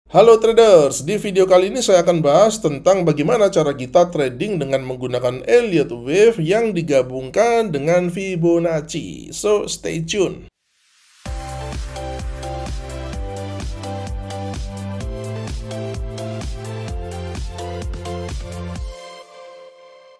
Halo traders, di video kali ini saya akan bahas tentang bagaimana cara kita trading dengan menggunakan Elliott Wave yang digabungkan dengan Fibonacci. So, stay tune.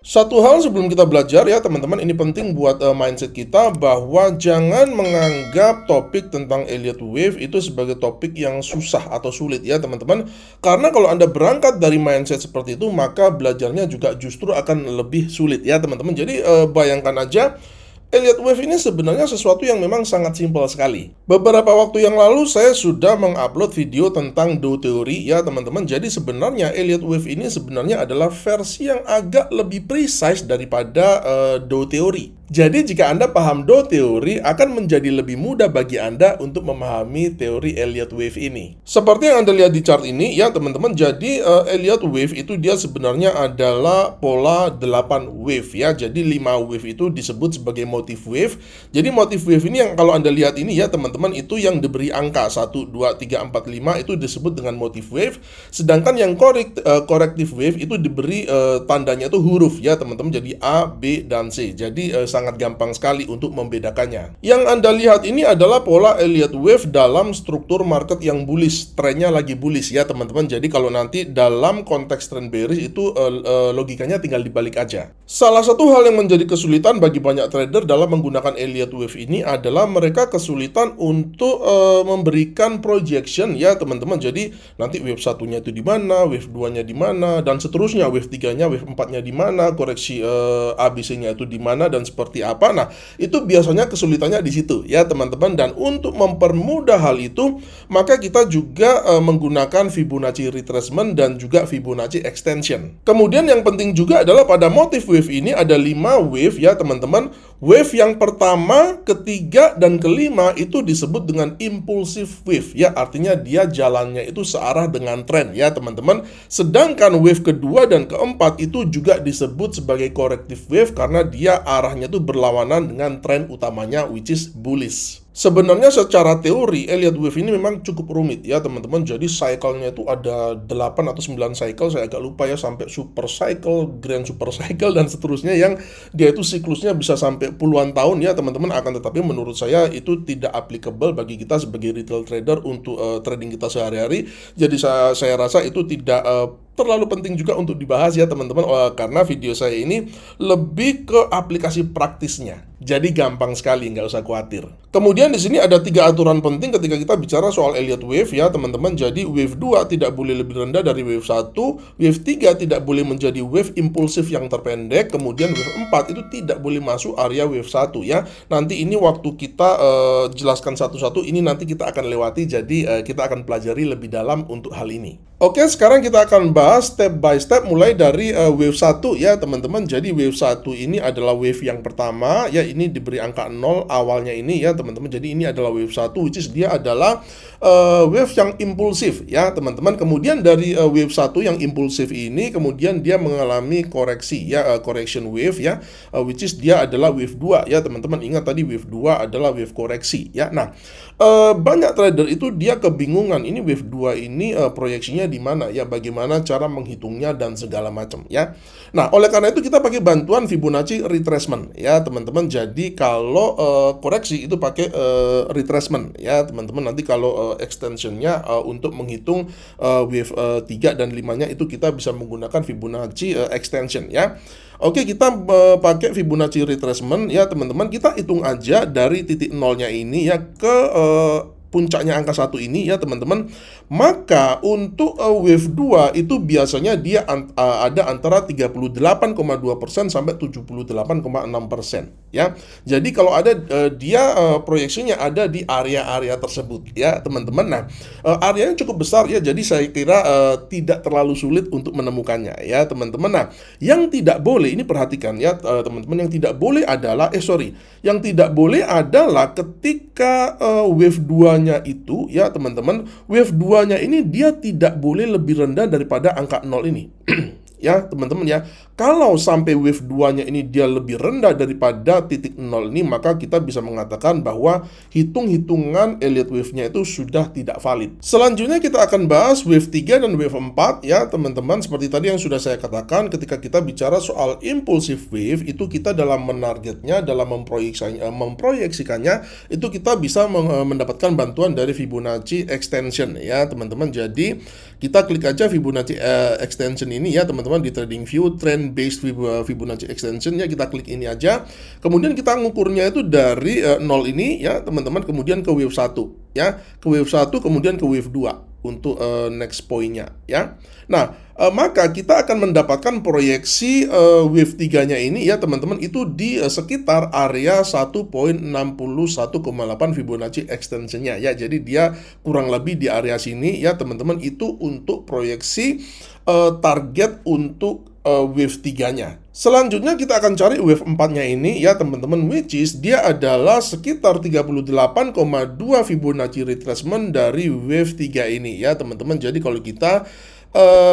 Satu hal sebelum kita belajar ya teman-teman, ini penting buat mindset kita bahwa jangan menganggap topik tentang Elliott Wave itu sebagai topik yang susah atau sulit ya teman-teman. Karena kalau Anda berangkat dari mindset seperti itu, maka belajarnya juga justru akan lebih sulit ya teman-teman. Jadi bayangkan aja, Elliott Wave ini sebenarnya sesuatu yang memang sangat simpel sekali. Beberapa waktu yang lalu saya sudah mengupload video tentang Dow Theory ya teman-teman. Jadi sebenarnya Elliott Wave ini sebenarnya adalah versi yang agak lebih precise daripada Dow Theory. Jadi jika Anda paham Dow Theory, akan menjadi lebih mudah bagi Anda untuk memahami teori Elliott Wave ini. Seperti yang Anda lihat di chart ini ya teman-teman, jadi Elliott Wave itu dia sebenarnya adalah pola 8 wave ya. Jadi 5 wave itu disebut sebagai motif wave. Jadi motif wave ini yang kalau Anda lihat ini ya teman-teman, itu yang diberi angka 1, 2, 3, 4, 5 itu disebut dengan motif wave. Sedangkan yang corrective wave itu diberi tandanya itu huruf ya teman-teman. Jadi A, B, dan C. Jadi sangat gampang sekali untuk membedakannya. Yang Anda lihat ini adalah pola Elliott Wave dalam struktur market yang bullish. Trennya lagi bullish ya teman-teman. Jadi kalau nanti dalam konteks trend bearish itu logikanya tinggal dibalik aja. Salah satu hal yang menjadi kesulitan bagi banyak trader dalam menggunakan Elliott Wave ini adalah mereka kesulitan untuk memberikan projection ya teman-teman. Jadi nanti wave satunya itu di mana, wave 2-nya di mana, dan seterusnya, wave 3-nya, wave 4-nya di mana, koreksi ABC-nya itu di mana, dan seperti apa. Nah, itu biasanya kesulitannya di situ ya teman-teman. Dan untuk mempermudah hal itu, maka kita juga menggunakan Fibonacci retracement dan juga Fibonacci extension. Kemudian yang penting juga adalah pada motif wave ini ada 5 wave ya teman-teman. Wave yang pertama, ketiga, dan kelima itu disebut dengan impulsive wave ya, artinya dia jalannya itu searah dengan tren ya teman-teman. Sedangkan wave kedua dan keempat itu juga disebut sebagai corrective wave karena dia arahnya itu berlawanan dengan tren utamanya, which is bullish. Sebenarnya secara teori Elliott Wave ini memang cukup rumit ya teman-teman. Jadi cycle-nya itu ada 8 atau 9 cycle, saya agak lupa ya, sampai super cycle, grand super cycle, dan seterusnya, yang dia itu siklusnya bisa sampai puluhan tahun ya teman-teman. Akan tetapi menurut saya itu tidak applicable bagi kita sebagai retail trader untuk trading kita sehari-hari. Jadi saya rasa itu tidak terlalu penting juga untuk dibahas ya teman-teman, karena video saya ini lebih ke aplikasi praktisnya. Jadi gampang sekali, nggak usah khawatir. Kemudian di sini ada 3 aturan penting ketika kita bicara soal Elliott Wave ya teman-teman. Jadi wave 2 tidak boleh lebih rendah dari wave 1, wave 3 tidak boleh menjadi wave impulsif yang terpendek, kemudian wave 4 itu tidak boleh masuk area wave 1 ya. Nanti ini waktu kita jelaskan satu-satu, ini nanti kita akan lewati, jadi kita akan pelajari lebih dalam untuk hal ini. Oke, sekarang kita akan bahas step by step mulai dari wave 1 ya teman-teman. Jadi wave 1 ini adalah wave yang pertama ya, ini diberi angka 0 awalnya ini ya teman-teman. Jadi ini adalah wave 1, which is dia adalah wave yang impulsif ya teman-teman. Kemudian dari wave 1 yang impulsif ini kemudian dia mengalami koreksi ya, correction wave ya, which is dia adalah wave 2 ya teman-teman. Ingat tadi wave 2 adalah wave koreksi ya. Nah, banyak trader itu dia kebingungan, ini wave 2 ini proyeksinya di mana ya, bagaimana cara menghitungnya dan segala macam ya. Nah, oleh karena itu kita pakai bantuan Fibonacci retracement ya teman-teman. Jadi kalau koreksi itu pakai retracement ya teman-teman. Nanti kalau extensionnya untuk menghitung wave 3 dan 5-nya itu kita bisa menggunakan Fibonacci extension ya. Oke, kita pakai Fibonacci retracement ya teman-teman. Kita hitung aja dari titik nolnya ini ya ke puncaknya angka 1 ini ya teman-teman. Maka untuk wave 2 itu biasanya dia ada antara 38,2% sampai 78,6% ya. Jadi kalau ada dia proyeksinya ada di area-area tersebut ya teman-teman. Nah, areanya cukup besar ya, jadi saya kira tidak terlalu sulit untuk menemukannya ya teman-teman. Nah, yang tidak boleh, ini perhatikan ya teman-teman, yang tidak boleh adalah yang tidak boleh adalah ketika wave 2-nya itu ya teman-teman, wave 2-nya ini dia tidak boleh lebih rendah daripada angka 0 ini. ya teman-teman ya. Kalau sampai wave 2-nya ini dia lebih rendah daripada titik 0 ini, maka kita bisa mengatakan bahwa hitung-hitungan Elliott wave-nya itu sudah tidak valid. Selanjutnya kita akan bahas wave 3 dan wave 4 ya teman-teman. Seperti tadi yang sudah saya katakan, ketika kita bicara soal impulsive wave, itu kita dalam menargetnya, dalam memproyeksikannya, itu kita bisa mendapatkan bantuan dari Fibonacci extension ya teman-teman. Jadi kita klik aja Fibonacci extension ini ya teman-teman di TradingView trend based Fibonacci extension ya, kita klik ini aja. Kemudian kita ngukurnya itu dari 0 ini ya teman-teman, kemudian ke wave 1 ya, ke wave 1 kemudian ke wave 2 untuk next point-nya ya. Nah, maka kita akan mendapatkan proyeksi wave 3-nya ini ya teman-teman, itu di sekitar area 1.61,8 Fibonacci extension-nya ya. Jadi dia kurang lebih di area sini ya teman-teman, itu untuk proyeksi target untuk wave 3-nya. Selanjutnya kita akan cari wave 4-nya ini ya teman-teman, which is dia adalah sekitar 38,2 Fibonacci retracement dari wave 3 ini ya teman-teman. Jadi kalau kita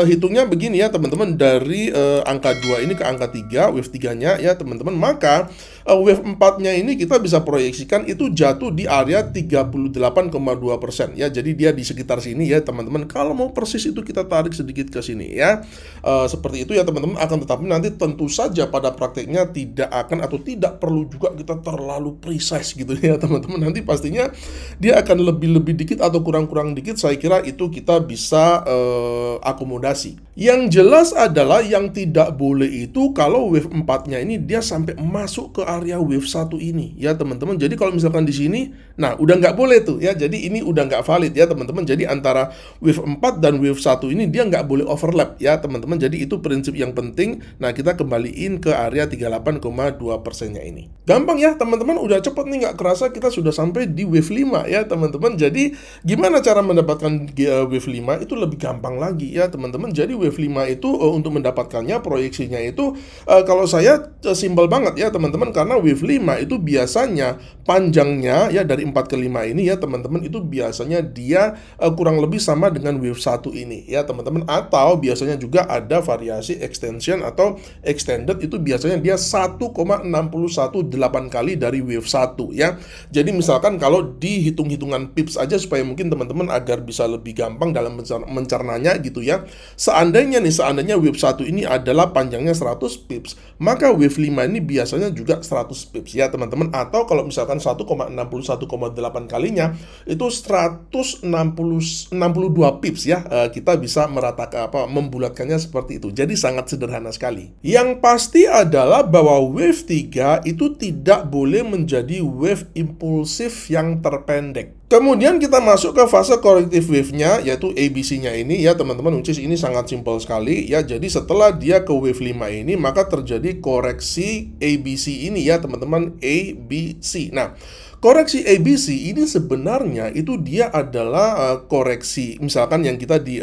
hitungnya begini ya teman-teman, dari angka 2 ini ke angka 3 wave 3-nya ya teman-teman, maka wave 4-nya ini kita bisa proyeksikan itu jatuh di area 38,2% ya. Jadi dia di sekitar sini ya teman-teman. Kalau mau persis itu kita tarik sedikit ke sini ya, seperti itu ya teman-teman. Akan tetapi nanti tentu saja pada prakteknya tidak akan atau tidak perlu juga kita terlalu precise gitu ya teman-teman. Nanti pastinya dia akan lebih dikit atau kurang dikit. Saya kira itu kita bisa akomodasi. Yang jelas adalah yang tidak boleh itu kalau wave 4-nya ini dia sampai masuk ke area wave 1 ini ya teman-teman. Jadi kalau misalkan di sini, nah udah nggak boleh tuh ya. Jadi ini udah nggak valid ya teman-teman. Jadi antara wave 4 dan wave 1 ini dia nggak boleh overlap ya teman-teman. Jadi itu prinsip yang penting. Nah kita kembaliin ke area 38,2%-nya ini. Gampang ya teman-teman, udah cepet nih, nggak kerasa kita sudah sampai di wave 5 ya teman-teman. Jadi gimana cara mendapatkan wave 5 itu lebih gampang lagi ya teman-teman. Jadi wave 5 itu untuk mendapatkannya proyeksinya itu kalau saya simpel banget ya teman-teman, karena wave 5 itu biasanya panjangnya ya dari 4 ke 5 ini ya teman-teman, itu biasanya dia kurang lebih sama dengan wave 1 ini ya teman-teman, atau biasanya juga ada variasi extension atau extended, itu biasanya dia 1,618 kali dari wave 1 ya. Jadi misalkan kalau dihitung-hitungan pips aja supaya mungkin teman-teman agar bisa lebih gampang dalam mencernanya gitu ya. Seandainya wave 1 ini adalah panjangnya 100 pips, maka wave 5 ini biasanya juga 100 pips ya teman-teman. Atau kalau misalkan 1,61,8 kalinya itu 162 pips ya. Kita bisa meratakan membulatkannya seperti itu. Jadi sangat sederhana sekali. Yang pasti adalah bahwa wave 3 itu tidak boleh menjadi wave impulsif yang terpendek. Kemudian kita masuk ke fase corrective wave-nya, yaitu ABC-nya ini ya teman-teman, which is ini sangat simpel sekali ya. Jadi setelah dia ke wave 5 ini, maka terjadi koreksi ABC ini ya teman-teman, ABC. Nah, koreksi ABC ini sebenarnya itu dia adalah koreksi, misalkan yang kita di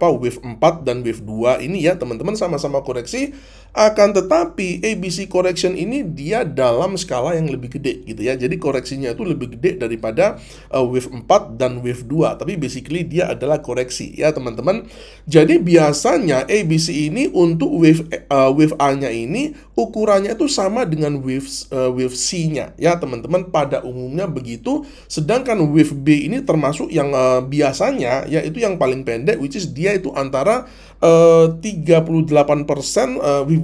wave 4 dan wave 2 ini ya teman-teman, sama-sama koreksi. Akan tetapi ABC correction ini dia dalam skala yang lebih gede gitu ya. Jadi koreksinya itu lebih gede daripada wave 4 dan wave 2. Tapi basically dia adalah koreksi ya teman-teman. Jadi biasanya ABC ini untuk wave A-nya ini ukurannya itu sama dengan wave C-nya ya teman-teman, pada umumnya begitu. Sedangkan wave B ini termasuk yang biasanya yaitu yang paling pendek, which is dia itu antara 38%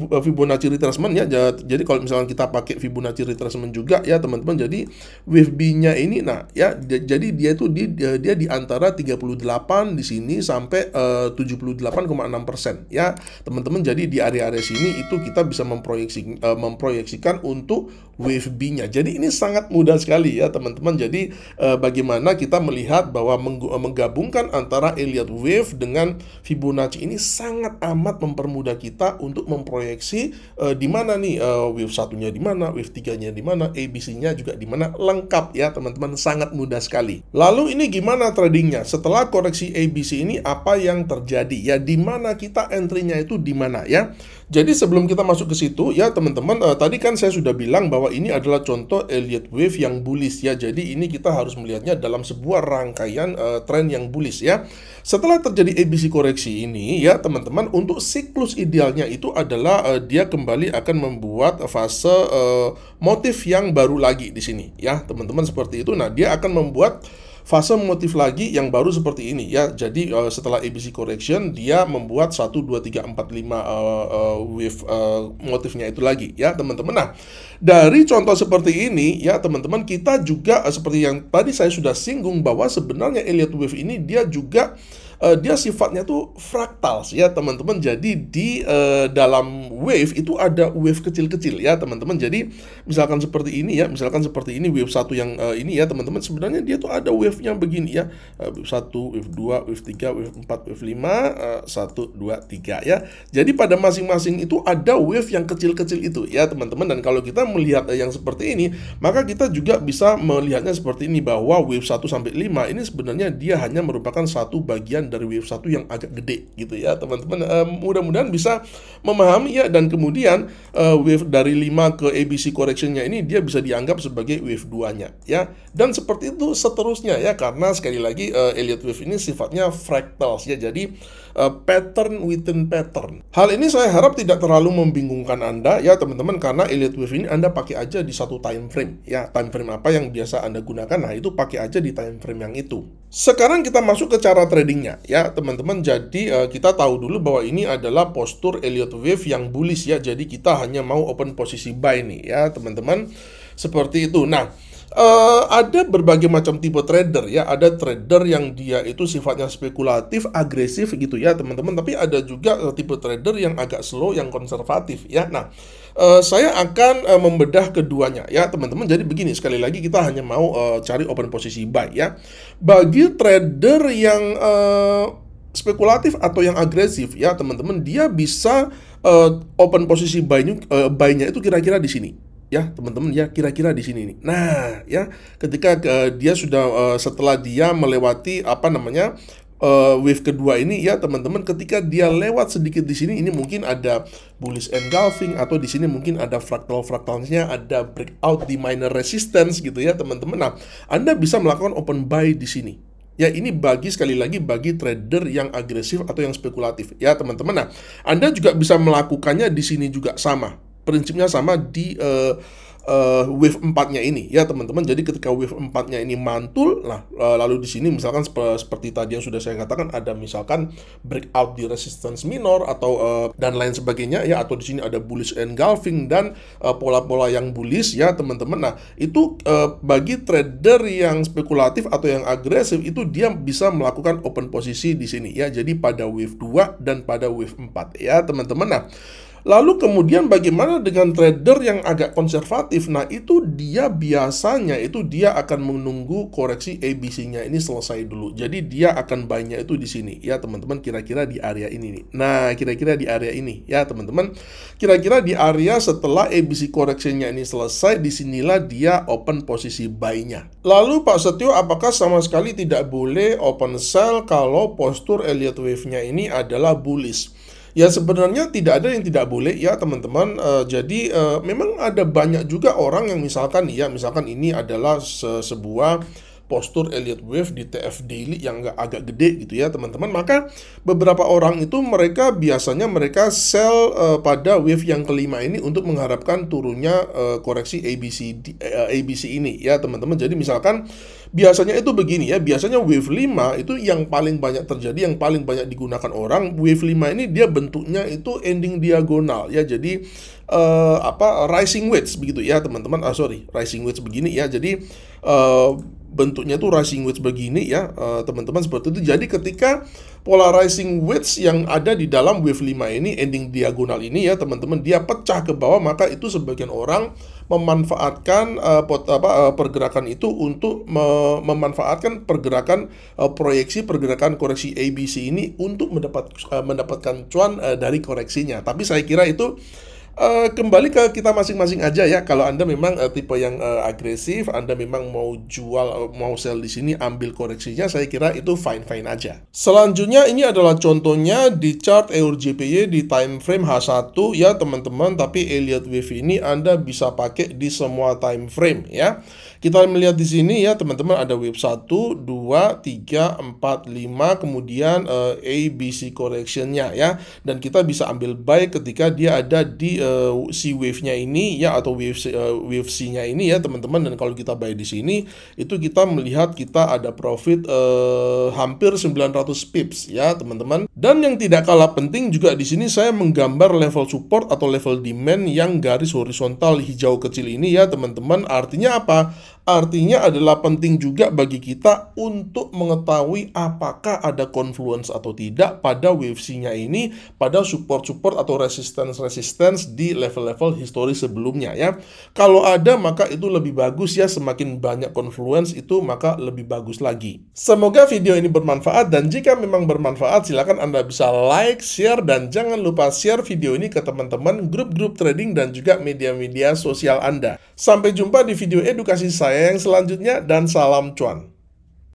Fibonacci retracement ya. Jadi kalau misalkan kita pakai Fibonacci retracement juga ya teman-teman, jadi wave B-nya ini nah ya, jadi dia itu dia di antara 38 di sini sampai 78,6% ya teman-teman. Jadi di area-area sini itu kita bisa memproyeksikan untuk wave B-nya. Jadi ini sangat mudah sekali ya teman-teman. Jadi bagaimana kita melihat bahwa menggabungkan antara Elliott wave dengan Fibonacci ini sangat amat mempermudah kita untuk memproyeksi di mana nih wave satunya di mana, wave 3-nya di mana, ABC-nya juga di mana, lengkap ya teman-teman, sangat mudah sekali. Lalu ini gimana tradingnya? Setelah koreksi ABC ini apa yang terjadi? Ya di mana kita entry-nya itu di mana ya? Jadi sebelum kita masuk ke situ ya teman-teman, tadi kan saya sudah bilang bahwa bahwa ini adalah contoh Elliott Wave yang bullish ya. Jadi ini kita harus melihatnya dalam sebuah rangkaian tren yang bullish ya. Setelah terjadi ABC koreksi ini ya teman-teman, untuk siklus idealnya itu adalah dia kembali akan membuat fase motif yang baru lagi di sini ya teman-teman, seperti itu. Nah, dia akan membuat fase motif lagi yang baru seperti ini ya. Jadi setelah ABC correction dia membuat 1 2 3 4 5 wave motifnya itu lagi ya teman-teman. Nah, dari contoh seperti ini ya teman-teman, kita juga seperti yang tadi saya sudah singgung bahwa sebenarnya Elliott Wave ini dia juga dia sifatnya tuh fraktals ya teman-teman. Jadi di dalam wave itu ada wave kecil-kecil ya teman-teman. Jadi misalkan seperti ini ya, misalkan seperti ini wave 1 yang ini ya teman-teman, sebenarnya dia tuh ada wave-nya begini ya. Wave 1, wave 2, wave 3, wave 4, wave 5, 1, 2, 3 ya. Jadi pada masing-masing itu ada wave yang kecil-kecil itu ya teman-teman. Dan kalau kita melihat yang seperti ini, maka kita juga bisa melihatnya seperti ini, bahwa wave 1 sampai 5 ini sebenarnya dia hanya merupakan satu bagian dari wave 1 yang agak gede gitu ya teman-teman. Mudah-mudahan bisa memahami ya. Dan kemudian wave dari 5 ke ABC correctionnya ini dia bisa dianggap sebagai wave 2-nya ya. Dan seperti itu seterusnya ya, karena sekali lagi Elliott Wave ini sifatnya fractals ya. Jadi pattern within pattern. Hal ini saya harap tidak terlalu membingungkan Anda ya teman-teman, karena Elliott Wave ini Anda pakai aja di satu time frame ya. Time frame apa yang biasa Anda gunakan, nah itu pakai aja di time frame yang itu. Sekarang kita masuk ke cara tradingnya ya teman-teman. Jadi kita tahu dulu bahwa ini adalah postur Elliott Wave yang bullish ya. Jadi kita hanya mau open posisi buy nih ya teman-teman, seperti itu. Nah, ada berbagai macam tipe trader ya. Ada trader yang dia itu sifatnya spekulatif, agresif gitu ya teman-teman. Tapi ada juga tipe trader yang agak slow, yang konservatif ya. Nah, saya akan membedah keduanya ya teman-teman. Jadi begini, sekali lagi kita hanya mau cari open posisi buy ya. Bagi trader yang spekulatif atau yang agresif ya teman-teman, dia bisa open posisi buy-nya itu kira-kira di sini ya teman-teman ya, kira-kira di sini nih. Nah ya, ketika dia sudah setelah dia melewati apa namanya wave kedua ini ya teman-teman, ketika dia lewat sedikit di sini, ini mungkin ada bullish engulfing, atau di sini mungkin ada fractalnya, ada breakout di minor resistance gitu ya teman-teman. Nah, Anda bisa melakukan open buy di sini. Ya, ini sekali lagi bagi trader yang agresif atau yang spekulatif ya teman-teman. Nah, Anda juga bisa melakukannya di sini juga sama. Prinsipnya sama di wave 4-nya ini ya teman-teman. Jadi ketika wave 4-nya ini mantul, nah lalu di sini misalkan seperti tadi yang sudah saya katakan, ada misalkan breakout di resistance minor atau dan lain sebagainya ya, atau di sini ada bullish engulfing dan pola-pola yang bullish ya teman-teman. Nah, itu bagi trader yang spekulatif atau yang agresif itu dia bisa melakukan open posisi di sini ya. Jadi pada wave 2 dan pada wave 4 ya teman-teman. Nah, lalu kemudian bagaimana dengan trader yang agak konservatif? Nah, itu dia biasanya itu dia akan menunggu koreksi ABC-nya ini selesai dulu. Jadi dia akan buy-nya itu di sini ya teman-teman, kira-kira di area ini nih. Nah, kira-kira di area ini ya teman-teman. Kira-kira di area setelah ABC koreksinya ini selesai, disinilah dia open posisi buy-nya. Lalu Pak Setio, apakah sama sekali tidak boleh open sell kalau postur Elliott Wave-nya ini adalah bullish? Ya, sebenarnya tidak ada yang tidak boleh ya teman-teman. Jadi memang ada banyak juga orang yang misalkan ini adalah sebuah postur Elliott Wave di TF Daily yang agak gede gitu ya teman-teman. Maka beberapa orang itu mereka biasanya sell pada wave yang kelima ini untuk mengharapkan turunnya koreksi ABC ini ya teman-teman. Jadi misalkan biasanya itu begini ya, biasanya wave 5 itu yang paling banyak terjadi, yang paling banyak digunakan orang. Wave 5 ini dia bentuknya itu ending diagonal ya. Jadi rising wedge begitu ya teman-teman. Rising wedge begini ya. Jadi bentuknya tuh rising wedge begini ya teman-teman, seperti itu. Jadi ketika pola rising wedge yang ada di dalam wave 5 ini, ending diagonal ini ya teman-teman, dia pecah ke bawah, maka itu sebagian orang memanfaatkan pergerakan itu untuk memanfaatkan pergerakan pergerakan koreksi ABC ini untuk mendapatkan cuan dari koreksinya. Tapi saya kira itu Kembali ke kita masing-masing aja ya. Kalau Anda memang tipe yang agresif, Anda memang mau jual, mau sell di sini, ambil koreksinya, saya kira itu fine-fine aja. Selanjutnya ini adalah contohnya di chart EUR/JPY di time frame H1 ya teman-teman, tapi Elliott Wave ini Anda bisa pakai di semua time frame ya. Kita melihat di sini ya teman-teman, ada wave 1, 2, 3, 4, 5, kemudian ABC correction-nya ya. Dan kita bisa ambil buy ketika dia ada di C wave-nya ini ya, atau wave C-nya ini ya teman-teman. Dan kalau kita buy di sini, itu kita melihat kita ada profit hampir 900 pips ya teman-teman. Dan yang tidak kalah penting juga di sini saya menggambar level support atau level demand yang garis horizontal hijau kecil ini ya teman-teman. Artinya apa? Artinya adalah penting juga bagi kita untuk mengetahui apakah ada confluence atau tidak pada wave C-nya ini, pada support-support atau resistance-resistance di level-level historis sebelumnya ya. Kalau ada, maka itu lebih bagus ya, semakin banyak confluence itu maka lebih bagus lagi. Semoga video ini bermanfaat, dan jika memang bermanfaat silakan Anda bisa like, share, dan jangan lupa share video ini ke teman-teman, grup-grup trading, dan juga media-media sosial Anda. Sampai jumpa di video edukasi saya yang selanjutnya, dan salam cuan.